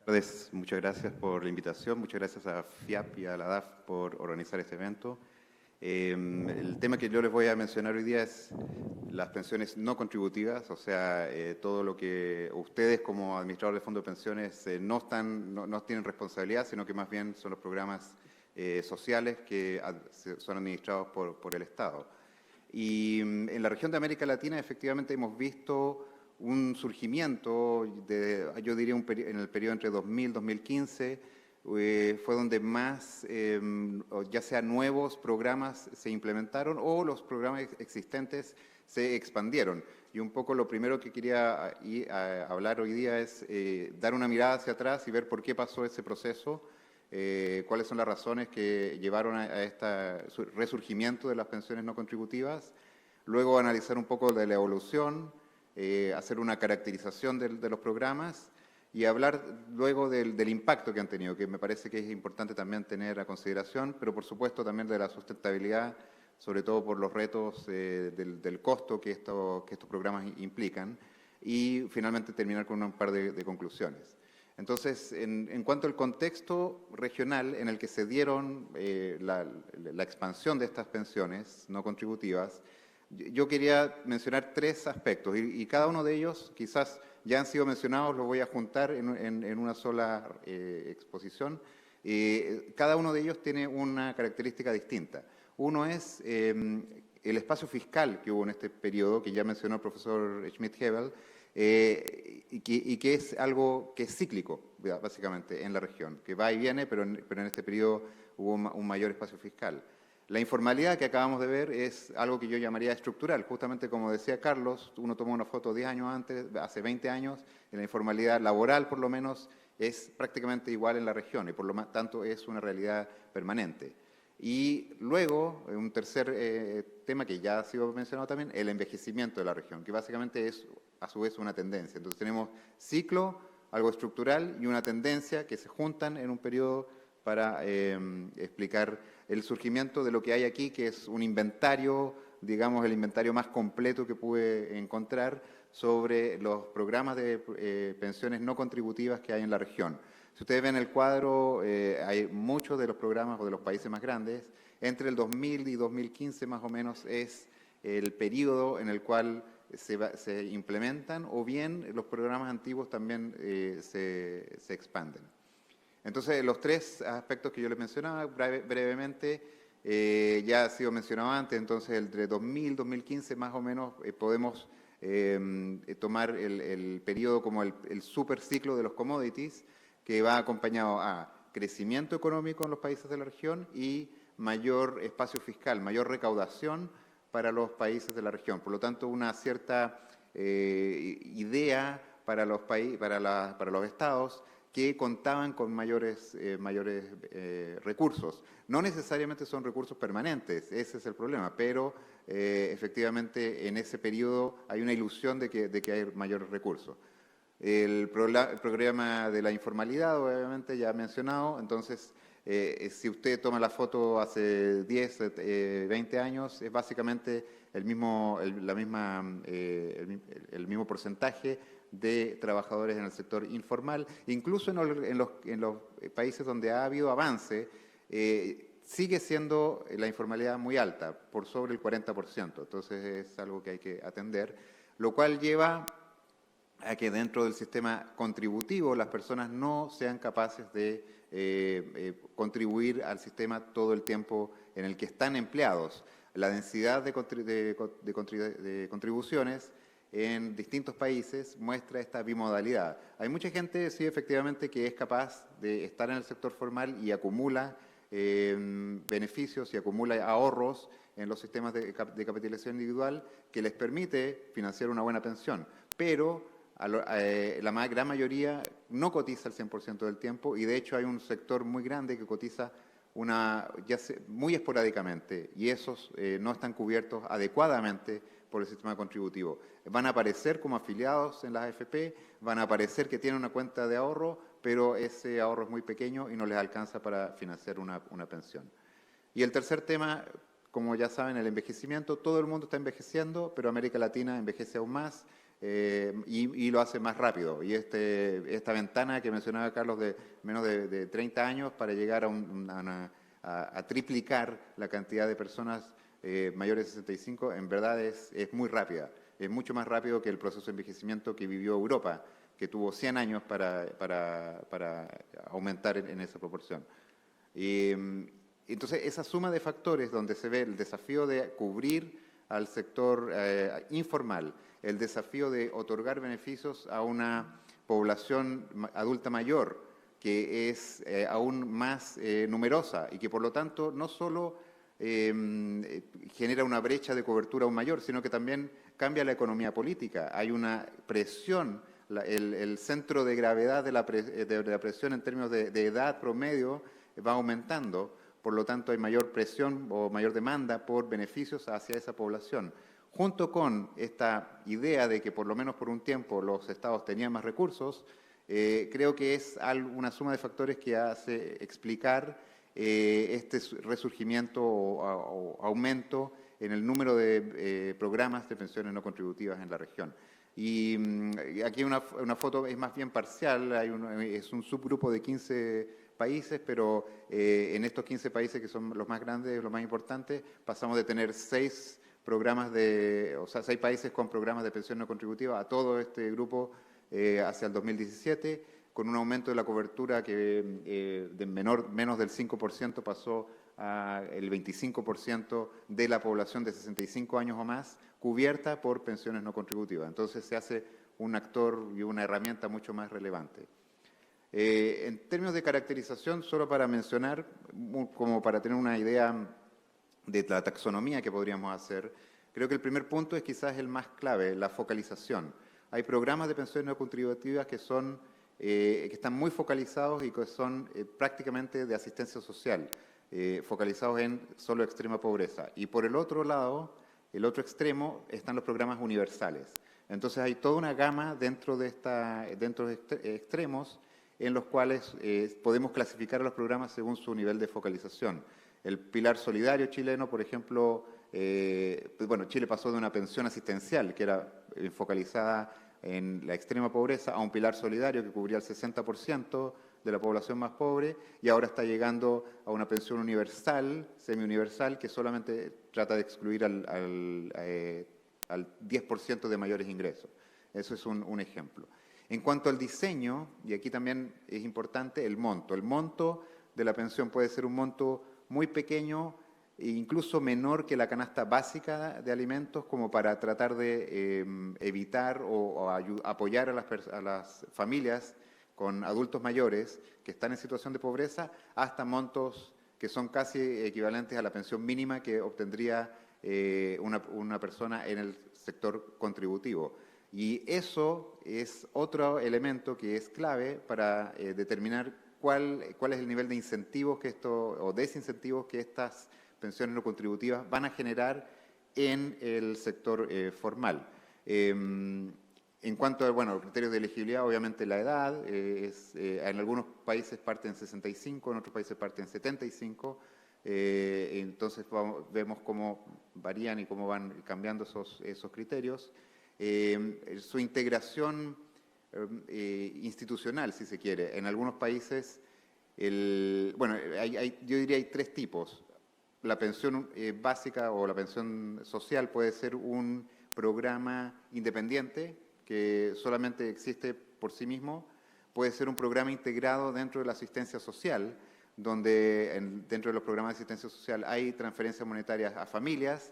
tardes, muchas gracias por la invitación, muchas gracias a FIAP y a la DAF por organizar este evento. El tema que yo les voy a mencionar hoy día es las pensiones no contributivas, o sea, todo lo que ustedes como administradores de fondos de pensiones no tienen responsabilidad, sino que más bien son los programas sociales que son administrados por el Estado. Y en la región de América Latina efectivamente hemos visto un surgimiento, yo diría en el periodo entre 2000 y 2015, fue donde más, ya sea nuevos programas se implementaron o los programas existentes se expandieron. Y un poco lo primero que quería hablar hoy día es dar una mirada hacia atrás y ver por qué pasó ese proceso, cuáles son las razones que llevaron a este resurgimiento de las pensiones no contributivas, luego analizar un poco de la evolución, hacer una caracterización de los programas y hablar luego del impacto que han tenido, que me parece que es importante también tener a consideración, pero por supuesto también de la sustentabilidad, sobre todo por los retos del costo que estos programas implican, y finalmente terminar con un par de conclusiones. Entonces, en cuanto al contexto regional en el que se dieron la expansión de estas pensiones no contributivas, yo quería mencionar tres aspectos y cada uno de ellos quizás ya han sido mencionados, los voy a juntar en una sola exposición. Cada uno de ellos tiene una característica distinta. Uno es el espacio fiscal que hubo en este periodo, que ya mencionó el profesor Schmidt-Hebel, y que es algo que es cíclico, básicamente, en la región, que va y viene, pero en este periodo hubo un mayor espacio fiscal. La informalidad que acabamos de ver es algo que yo llamaría estructural. Justamente como decía Carlos, uno tomó una foto 10 años antes, hace 20 años, y la informalidad laboral, por lo menos, es prácticamente igual en la región y por lo tanto es una realidad permanente. Y luego, un tercer tema que ya ha sido mencionado también, el envejecimiento de la región, que básicamente es a su vez una tendencia. Entonces tenemos ciclo, algo estructural y una tendencia que se juntan en un periodo para explicar el surgimiento de lo que hay aquí, que es un inventario, digamos el inventario más completo que pude encontrar sobre los programas de pensiones no contributivas que hay en la región. Si ustedes ven el cuadro, hay muchos de los programas o de los países más grandes. Entre el 2000 y 2015 más o menos es el periodo en el cual se implementan o bien los programas antiguos también se expanden. Entonces, los tres aspectos que yo les mencionaba brevemente, ya ha sido mencionado antes, entonces entre 2000 y 2015 más o menos podemos tomar el periodo como el superciclo de los commodities, que va acompañado a crecimiento económico en los países de la región y mayor espacio fiscal, mayor recaudación para los países de la región. Por lo tanto, una cierta idea para los estados que contaban con mayores recursos. No necesariamente son recursos permanentes, ese es el problema, pero efectivamente en ese periodo hay una ilusión de que hay mayores recursos. El programa de la informalidad, obviamente, ya mencionado, entonces si usted toma la foto hace 10, 20 años, es básicamente el mismo porcentaje de trabajadores en el sector informal. Incluso en los países donde ha habido avance, sigue siendo la informalidad muy alta, por sobre el 40%. Entonces es algo que hay que atender, lo cual lleva a que dentro del sistema contributivo las personas no sean capaces de contribuir al sistema todo el tiempo en el que están empleados. La densidad de contribuciones en distintos países muestra esta bimodalidad. Hay mucha gente, sí, efectivamente, que es capaz de estar en el sector formal y acumula beneficios y acumula ahorros en los sistemas de capitalización individual que les permite financiar una buena pensión, pero la gran mayoría no cotiza el 100% del tiempo y de hecho hay un sector muy grande que cotiza muy esporádicamente y esos no están cubiertos adecuadamente por el sistema contributivo. Van a aparecer como afiliados en las AFP, van a aparecer que tienen una cuenta de ahorro, pero ese ahorro es muy pequeño y no les alcanza para financiar una pensión. Y el tercer tema, como ya saben, el envejecimiento. Todo el mundo está envejeciendo, pero América Latina envejece aún más. y lo hace más rápido. Y esta ventana que mencionaba Carlos de menos de 30 años para llegar a triplicar la cantidad de personas mayores de 65, en verdad es muy rápida. Es mucho más rápido que el proceso de envejecimiento que vivió Europa, que tuvo 100 años para aumentar en esa proporción. Entonces, esa suma de factores donde se ve el desafío de cubrir al sector informal, el desafío de otorgar beneficios a una población adulta mayor que es aún más numerosa y que por lo tanto no solo genera una brecha de cobertura aún mayor, sino que también cambia la economía política. Hay una presión, el centro de gravedad de la presión en términos de edad promedio va aumentando, por lo tanto hay mayor presión o mayor demanda por beneficios hacia esa población. Junto con esta idea de que por lo menos por un tiempo los estados tenían más recursos, creo que es una suma de factores que hace explicar este resurgimiento o aumento en el número de programas de pensiones no contributivas en la región. Y aquí una foto es más bien parcial, es un subgrupo de 15 países, pero en estos 15 países que son los más grandes, los más importantes, pasamos de tener 6 países con programas de pensión no contributiva a todo este grupo hacia el 2017, con un aumento de la cobertura que de menos del 5% pasó al 25% de la población de 65 años o más cubierta por pensiones no contributivas. Entonces se hace un actor y una herramienta mucho más relevante. En términos de caracterización, solo para mencionar, como para tener una idea de la taxonomía que podríamos hacer, creo que el primer punto es quizás el más clave, la focalización. Hay programas de pensiones no contributivas que están muy focalizados y que son prácticamente de asistencia social, focalizados en solo extrema pobreza. Y por el otro lado, el otro extremo, están los programas universales. Entonces hay toda una gama dentro de extremos en los cuales podemos clasificar a los programas según su nivel de focalización. El Pilar Solidario chileno, por ejemplo, Chile pasó de una pensión asistencial que era focalizada en la extrema pobreza a un Pilar Solidario que cubría el 60% de la población más pobre y ahora está llegando a una pensión universal, semi-universal, que solamente trata de excluir al 10% de mayores ingresos. Eso es un ejemplo. En cuanto al diseño, y aquí también es importante el monto. El monto de la pensión puede ser un monto muy pequeño e incluso menor que la canasta básica de alimentos, como para tratar de evitar o apoyar a las familias con adultos mayores que están en situación de pobreza, hasta montos que son casi equivalentes a la pensión mínima que obtendría una persona en el sector contributivo. Y eso es otro elemento que es clave para determinar cuál es el nivel de incentivos o desincentivos que estas pensiones no contributivas van a generar en el sector formal. En cuanto a criterios de elegibilidad, obviamente la edad, en algunos países parten 65, en otros países parten 75, entonces vemos cómo varían y cómo van cambiando esos criterios. Su integración institucional, si se quiere. En algunos países, yo diría hay 3 tipos. La pensión básica o la pensión social puede ser un programa independiente que solamente existe por sí mismo. Puede ser un programa integrado dentro de la asistencia social, donde dentro de los programas de asistencia social hay transferencias monetarias a familias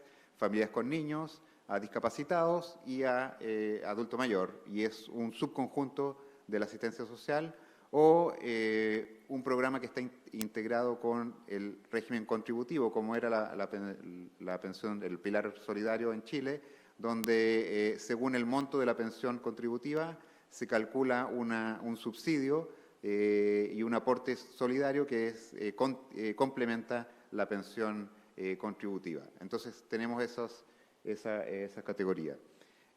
con niños, a discapacitados y a adulto mayor, y es un subconjunto de la asistencia social, o un programa que está integrado con el régimen contributivo, como era la pensión, el Pilar Solidario en Chile, donde según el monto de la pensión contributiva se calcula un subsidio y un aporte solidario que complementa la pensión contributiva. Entonces tenemos esa categoría.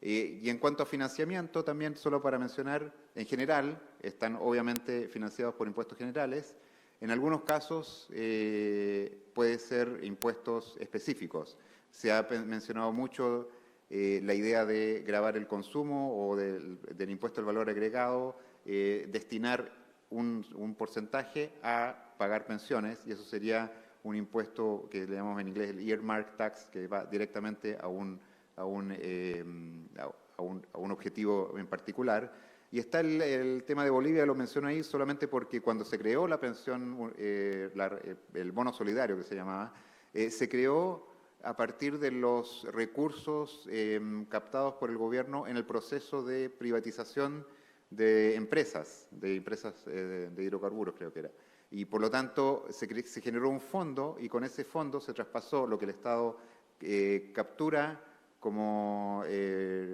Y en cuanto a financiamiento, también solo para mencionar, en general, están obviamente financiados por impuestos generales. En algunos casos puede ser impuestos específicos. Se ha mencionado mucho la idea de gravar el consumo o del impuesto al valor agregado, destinar un porcentaje a pagar pensiones, y eso sería un impuesto que le llamamos en inglés el earmark tax, que va directamente a un objetivo en particular. Y está el tema de Bolivia, lo menciono ahí solamente porque cuando se creó la pensión, el bono solidario que se llamaba, se creó a partir de los recursos captados por el gobierno en el proceso de privatización de empresas de hidrocarburos, creo que era. Y por lo tanto se generó un fondo, y con ese fondo se traspasó lo que el Estado captura como,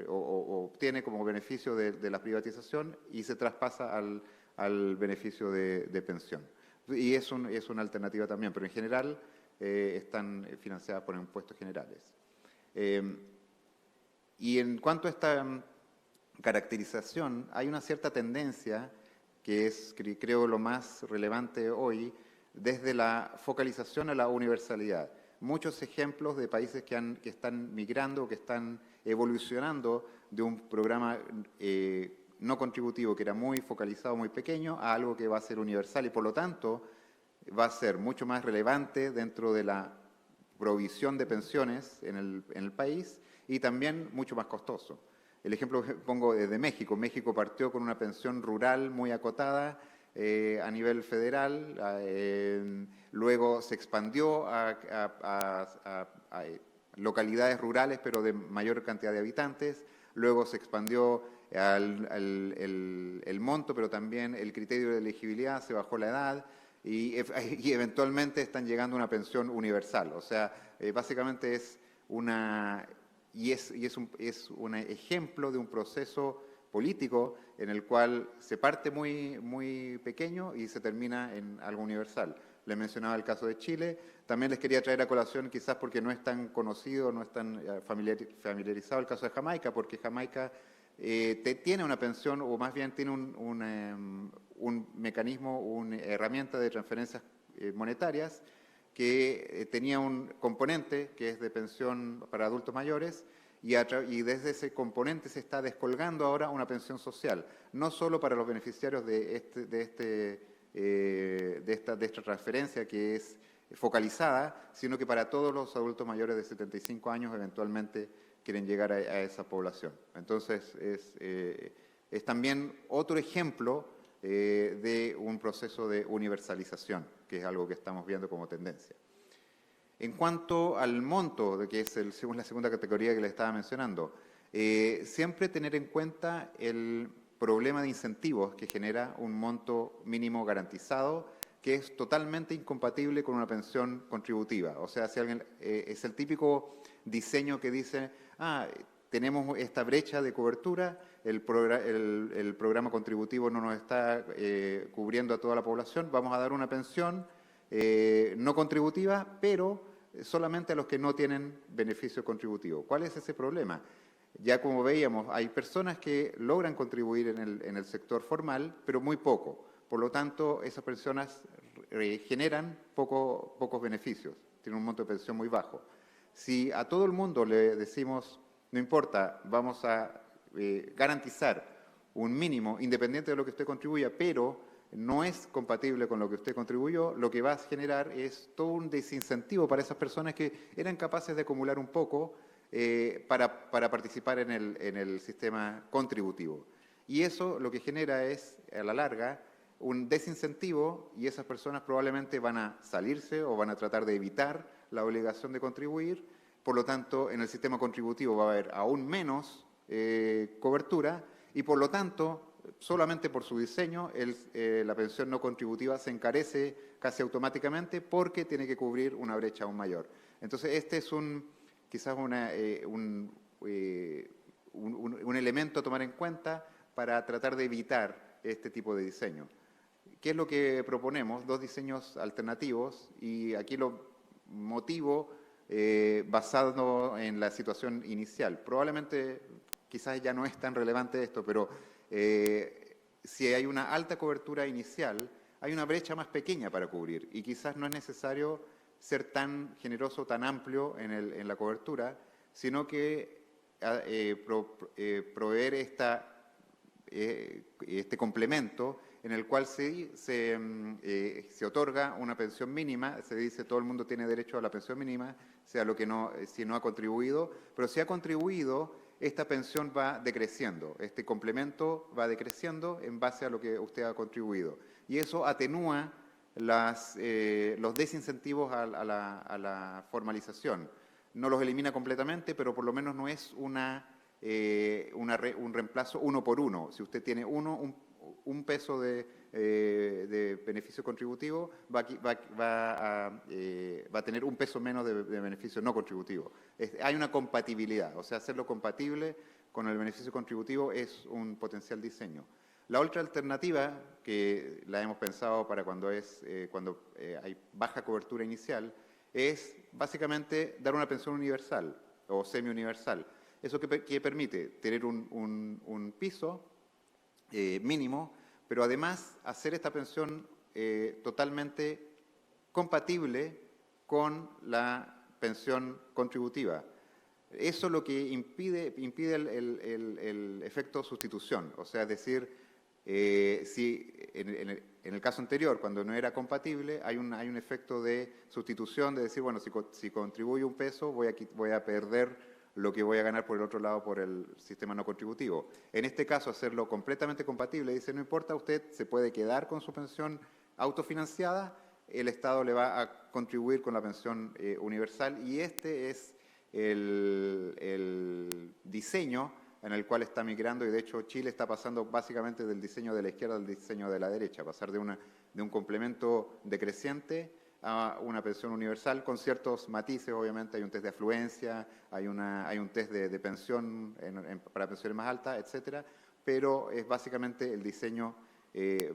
o obtiene como beneficio de la privatización, y se traspasa al beneficio de pensión. Y es una alternativa también, pero en general están financiadas por impuestos generales. Y en cuanto a esta caracterización, hay una cierta tendencia que es, creo, lo más relevante hoy, desde la focalización a la universalidad. Muchos ejemplos de países que están migrando, que están evolucionando de un programa no contributivo que era muy focalizado, muy pequeño, a algo que va a ser universal y por lo tanto va a ser mucho más relevante dentro de la provisión de pensiones en el país, y también mucho más costoso. El ejemplo que pongo es de México. México partió con una pensión rural muy acotada a nivel federal, luego se expandió a localidades rurales pero de mayor cantidad de habitantes, luego se expandió el monto, pero también el criterio de elegibilidad, se bajó la edad, y eventualmente están llegando a una pensión universal. O sea, básicamente es un ejemplo de un proceso político en el cual se parte muy, muy pequeño y se termina en algo universal. Les mencionaba el caso de Chile. También les quería traer a colación, quizás porque no es tan conocido, no es tan familiarizado, el caso de Jamaica, porque Jamaica tiene una pensión, o más bien tiene un mecanismo, una herramienta de transferencias monetarias que tenía un componente que es de pensión para adultos mayores, y desde ese componente se está descolgando ahora una pensión social, no solo para los beneficiarios de esta transferencia que es focalizada, sino que para todos los adultos mayores de 75 años eventualmente quieren llegar a esa población. Entonces, es también otro ejemplo de un proceso de universalización, que es algo que estamos viendo como tendencia. En cuanto al monto, que es según la segunda categoría que les estaba mencionando, siempre tener en cuenta el problema de incentivos que genera un monto mínimo garantizado, que es totalmente incompatible con una pensión contributiva. O sea, si alguien, es el típico diseño que dice, tenemos esta brecha de cobertura, el programa contributivo no nos está cubriendo a toda la población, vamos a dar una pensión no contributiva, pero solamente a los que no tienen beneficio contributivo. ¿Cuál es ese problema? Ya como veíamos, hay personas que logran contribuir en el sector formal, pero muy poco. Por lo tanto, esas personas generan pocos beneficios, tienen un monto de pensión muy bajo. Si a todo el mundo le decimos, no importa, vamos a garantizar un mínimo, independiente de lo que usted contribuya, pero no es compatible con lo que usted contribuyó, lo que va a generar es todo un desincentivo para esas personas que eran capaces de acumular un poco para participar en el sistema contributivo. Y eso lo que genera es, a la larga, un desincentivo, y esas personas probablemente van a salirse o van a tratar de evitar la obligación de contribuir. Por lo tanto, en el sistema contributivo va a haber aún menos cobertura, y por lo tanto, solamente por su diseño, la pensión no contributiva se encarece casi automáticamente porque tiene que cubrir una brecha aún mayor. Entonces, este es quizás un elemento a tomar en cuenta para tratar de evitar este tipo de diseño. ¿Qué es lo que proponemos? Dos diseños alternativos, y aquí lo motivo basado en la situación inicial. Probablemente, quizás ya no es tan relevante esto, pero si hay una alta cobertura inicial, hay una brecha más pequeña para cubrir, y quizás no es necesario ser tan generoso, tan amplio en la cobertura, sino que proveer este complemento en el cual se otorga una pensión mínima, se dice todo el mundo tiene derecho a la pensión mínima, sea lo que no, si no ha contribuido, pero si ha contribuido, esta pensión va decreciendo, este complemento va decreciendo en base a lo que usted ha contribuido. Y eso atenúa los desincentivos a la formalización. No los elimina completamente, pero por lo menos no es un reemplazo uno por uno. Si usted tiene un peso de beneficio contributivo, va a tener un peso menos de beneficio no contributivo. Hay una compatibilidad, o sea, hacerlo compatible con el beneficio contributivo es un potencial diseño. La otra alternativa, que la hemos pensado para cuando hay baja cobertura inicial, es básicamente dar una pensión universal o semi-universal. Eso que permite tener un piso mínimo, pero además hacer esta pensión totalmente compatible con la pensión contributiva. Eso es lo que impide el efecto sustitución, o sea, es decir, si en el caso anterior, cuando no era compatible, hay un efecto de sustitución, de decir, bueno, si contribuyo un peso, voy a perder lo que voy a ganar por el otro lado por el sistema no contributivo. En este caso, hacerlo completamente compatible, dice, no importa, usted se puede quedar con su pensión autofinanciada, el Estado le va a contribuir con la pensión universal, y este es el diseño en el cual está migrando, y de hecho Chile está pasando básicamente del diseño de la izquierda al diseño de la derecha, pasar de un complemento decreciente a una pensión universal con ciertos matices. Obviamente hay un test de afluencia, hay un test de pensión para pensiones más altas, etcétera, pero es básicamente el diseño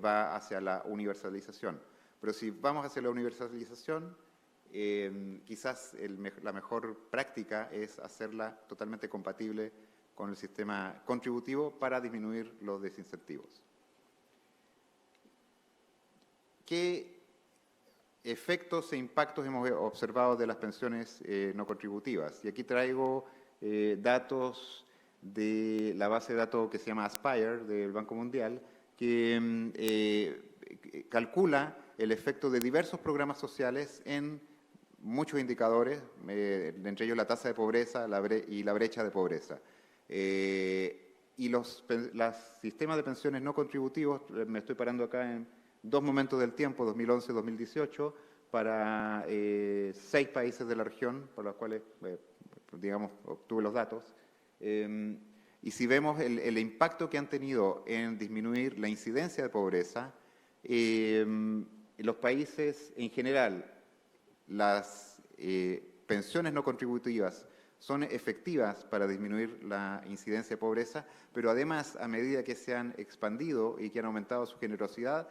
va hacia la universalización. Pero si vamos hacia la universalización, quizás la mejor práctica es hacerla totalmente compatible con el sistema contributivo para disminuir los desincentivos. ¿Qué efectos e impactos hemos observado de las pensiones no contributivas? Y aquí traigo datos de la base de datos que se llama Aspire del Banco Mundial, que calcula el efecto de diversos programas sociales en muchos indicadores, entre ellos la tasa de pobreza y la brecha de pobreza. Y los sistemas de pensiones no contributivos, me estoy parando acá en dos momentos del tiempo, 2011-2018, para 6 países de la región, por los cuales, digamos, obtuve los datos. Y si vemos el impacto que han tenido en disminuir la incidencia de pobreza, en los países en general, las pensiones no contributivas son efectivas para disminuir la incidencia de pobreza, pero además, a medida que se han expandido y que han aumentado su generosidad,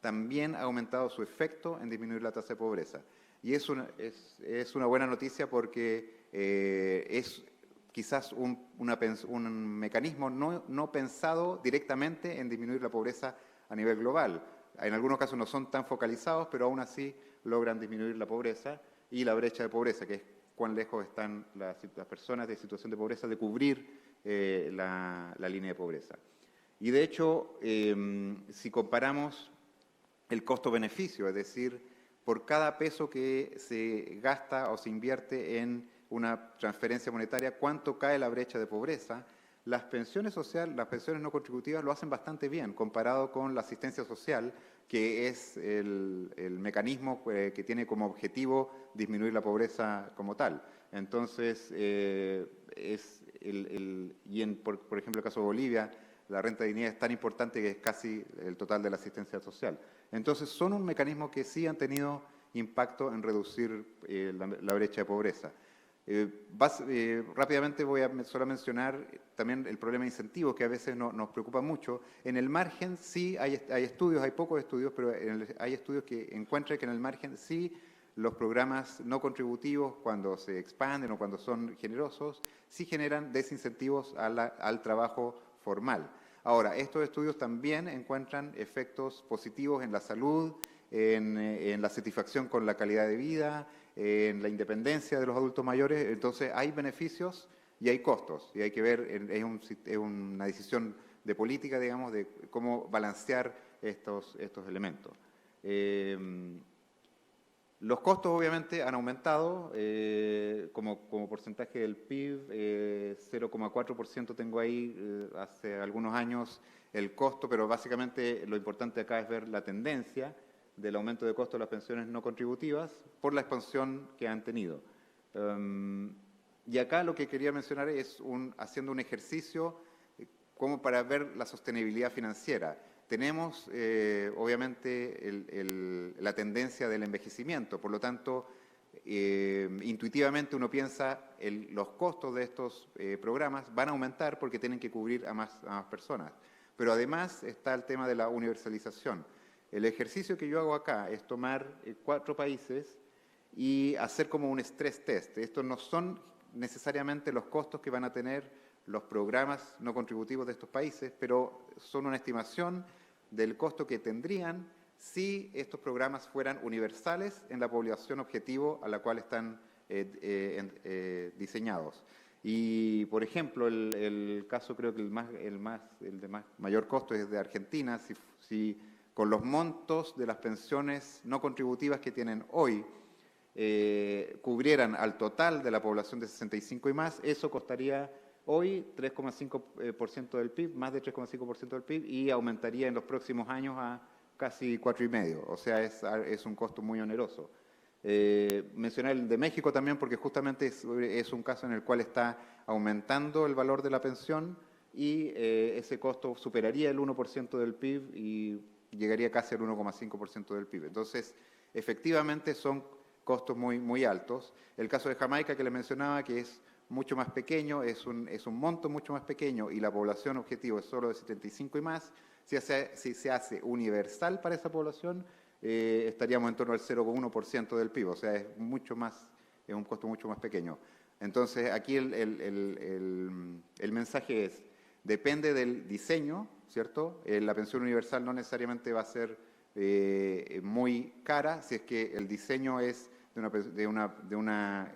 también ha aumentado su efecto en disminuir la tasa de pobreza. Y es una buena noticia porque es quizás un mecanismo no pensado directamente en disminuir la pobreza a nivel global. En algunos casos no son tan focalizados, pero aún así logran disminuir la pobreza y la brecha de pobreza, que es cuán lejos están las personas de situación de pobreza de cubrir la línea de pobreza. Y de hecho, si comparamos el costo-beneficio, es decir, por cada peso que se gasta o se invierte en una transferencia monetaria, cuánto cae la brecha de pobreza, las pensiones sociales, las pensiones no contributivas lo hacen bastante bien comparado con la asistencia social, que es el mecanismo que tiene como objetivo disminuir la pobreza como tal. Entonces, por ejemplo, el caso de Bolivia, la renta de dignidad es tan importante que es casi el total de la asistencia social. Entonces, son un mecanismo que sí han tenido impacto en reducir la brecha de pobreza. Rápidamente voy a solo mencionar también el problema de incentivos, que a veces nos preocupa mucho. En el margen sí hay estudios, hay pocos estudios, pero hay estudios que encuentran que en el margen sí los programas no contributivos, cuando se expanden o cuando son generosos, sí generan desincentivos al trabajo formal. Ahora, estos estudios también encuentran efectos positivos en la salud, en la satisfacción con la calidad de vida, en la independencia de los adultos mayores. Entonces hay beneficios y hay costos, y hay que ver, es una decisión de política, digamos, de cómo balancear estos elementos. Los costos obviamente han aumentado como porcentaje del PIB, 0,4% tengo ahí hace algunos años el costo, pero básicamente lo importante acá es ver la tendencia del aumento de costo de las pensiones no contributivas por la expansión que han tenido. Y acá lo que quería mencionar es haciendo un ejercicio como para ver la sostenibilidad financiera. Tenemos, obviamente, la tendencia del envejecimiento, por lo tanto, intuitivamente uno piensa los costos de estos programas van a aumentar porque tienen que cubrir a más personas. Pero además está el tema de la universalización. El ejercicio que yo hago acá es tomar 4 países y hacer como un stress test. Estos no son necesariamente los costos que van a tener los programas no contributivos de estos países, pero son una estimación del costo que tendrían si estos programas fueran universales en la población objetivo a la cual están diseñados. Y, por ejemplo, el caso creo que el de mayor costo es de Argentina. Si con los montos de las pensiones no contributivas que tienen hoy cubrieran al total de la población de 65 y más, eso costaría hoy 3,5% del PIB, más de 3,5% del PIB, y aumentaría en los próximos años a casi 4,5%. O sea, es un costo muy oneroso. Mencioné el de México también porque justamente es un caso en el cual está aumentando el valor de la pensión y ese costo superaría el 1% del PIB y llegaría casi al 1,5% del PIB. Entonces, efectivamente son costos muy, muy altos. El caso de Jamaica que le mencionaba, que es mucho más pequeño, es un monto mucho más pequeño y la población objetivo es solo de 75 y más, si se hace universal para esa población, estaríamos en torno al 0,1% del PIB, o sea, es un costo mucho más pequeño. Entonces, aquí el mensaje es, depende del diseño, ¿cierto? La pensión universal no necesariamente va a ser muy cara si es que el diseño es de un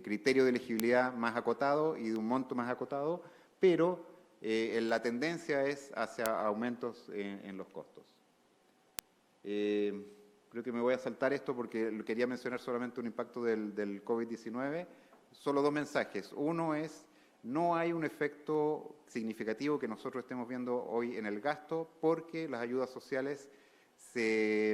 criterio de elegibilidad más acotado y de un monto más acotado, pero la tendencia es hacia aumentos en los costos. Creo que me voy a saltar esto porque quería mencionar solamente un impacto del COVID-19. Solo 2 mensajes. Uno es, no hay un efecto significativo que nosotros estemos viendo hoy en el gasto porque las ayudas sociales se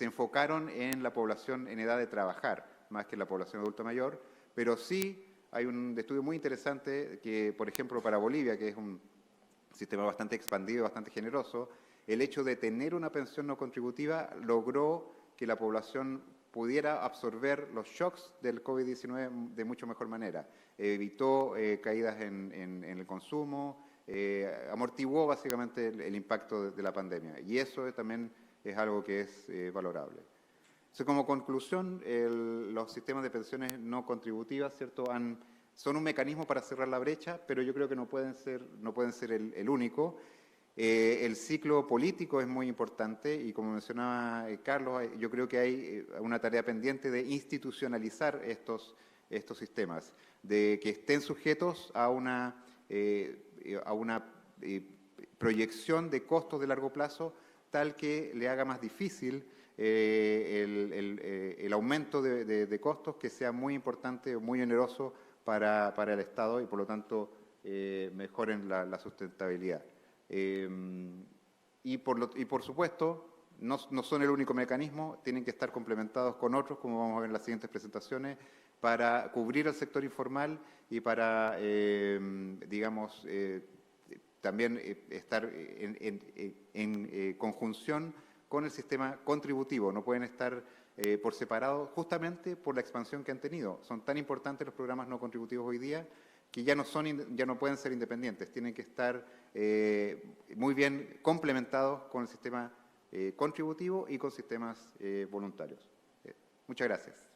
enfocaron en la población en edad de trabajar, más que en la población adulta mayor, pero sí hay un estudio muy interesante que, por ejemplo, para Bolivia, que es un sistema bastante expandido y bastante generoso, el hecho de tener una pensión no contributiva logró que la población pudiera absorber los shocks del COVID-19 de mucho mejor manera. Evitó caídas en el consumo, amortiguó básicamente el impacto de la pandemia. Y eso también es algo que es valorable. Entonces, como conclusión, los sistemas de pensiones no contributivas, ¿cierto?, son un mecanismo para cerrar la brecha, pero yo creo que no pueden ser el único. El ciclo político es muy importante y, como mencionaba Carlos, yo creo que hay una tarea pendiente de institucionalizar estos sistemas, de que estén sujetos a una proyección de costos de largo plazo tal que le haga más difícil el aumento de costos que sea muy importante o muy oneroso para el Estado y, por lo tanto, mejoren la sustentabilidad. Y por supuesto, no son el único mecanismo, tienen que estar complementados con otros, como vamos a ver en las siguientes presentaciones, para cubrir al sector informal y para, digamos, también estar en conjunción con el sistema contributivo. No pueden estar por separado, justamente por la expansión que han tenido. Son tan importantes los programas no contributivos hoy día que ya no pueden ser independientes, tienen que estar muy bien complementados con el sistema contributivo y con sistemas voluntarios. Muchas gracias.